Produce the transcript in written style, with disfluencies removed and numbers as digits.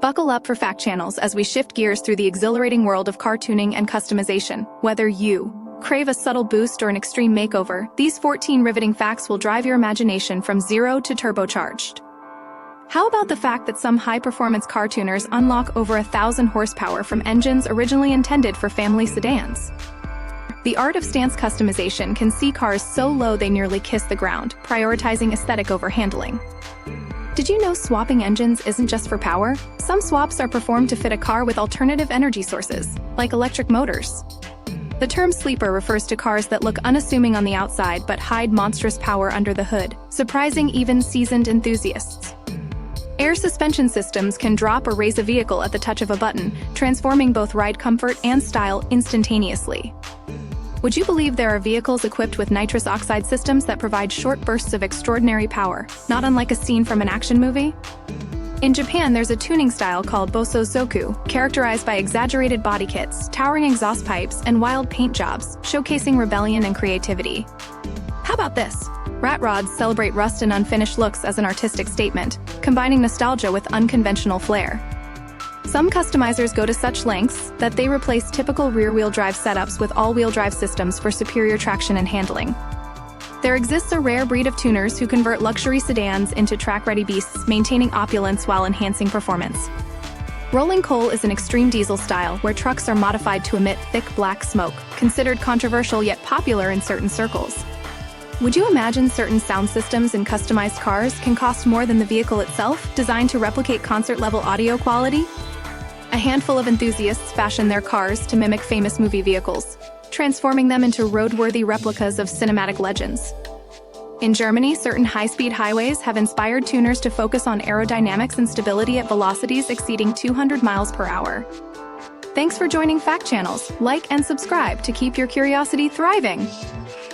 Buckle up for Fact Channels as we shift gears through the exhilarating world of car tuning and customization. Whether you crave a subtle boost or an extreme makeover, these 14 riveting facts will drive your imagination from zero to turbocharged. How about the fact that some high-performance car tuners unlock over 1,000 horsepower from engines originally intended for family sedans? The art of stance customization can see cars so low they nearly kiss the ground, prioritizing aesthetic over handling. Did you know swapping engines isn't just for power? Some swaps are performed to fit a car with alternative energy sources, like electric motors. The term sleeper refers to cars that look unassuming on the outside but hide monstrous power under the hood, surprising even seasoned enthusiasts. Air suspension systems can drop or raise a vehicle at the touch of a button, transforming both ride comfort and style instantaneously. Would you believe there are vehicles equipped with nitrous oxide systems that provide short bursts of extraordinary power, not unlike a scene from an action movie? In Japan, there's a tuning style called Bosozoku, characterized by exaggerated body kits, towering exhaust pipes, and wild paint jobs, showcasing rebellion and creativity. How about this? Rat rods celebrate rust and unfinished looks as an artistic statement, combining nostalgia with unconventional flair. Some customizers go to such lengths that they replace typical rear-wheel drive setups with all-wheel drive systems for superior traction and handling. There exists a rare breed of tuners who convert luxury sedans into track-ready beasts, maintaining opulence while enhancing performance. Rolling coal is an extreme diesel style where trucks are modified to emit thick black smoke, considered controversial yet popular in certain circles. Would you imagine certain sound systems in customized cars can cost more than the vehicle itself, designed to replicate concert-level audio quality? A handful of enthusiasts fashion their cars to mimic famous movie vehicles, transforming them into roadworthy replicas of cinematic legends. In Germany, certain high-speed highways have inspired tuners to focus on aerodynamics and stability at velocities exceeding 200 miles per hour. Thanks for joining Fact Channels. Like and subscribe to keep your curiosity thriving.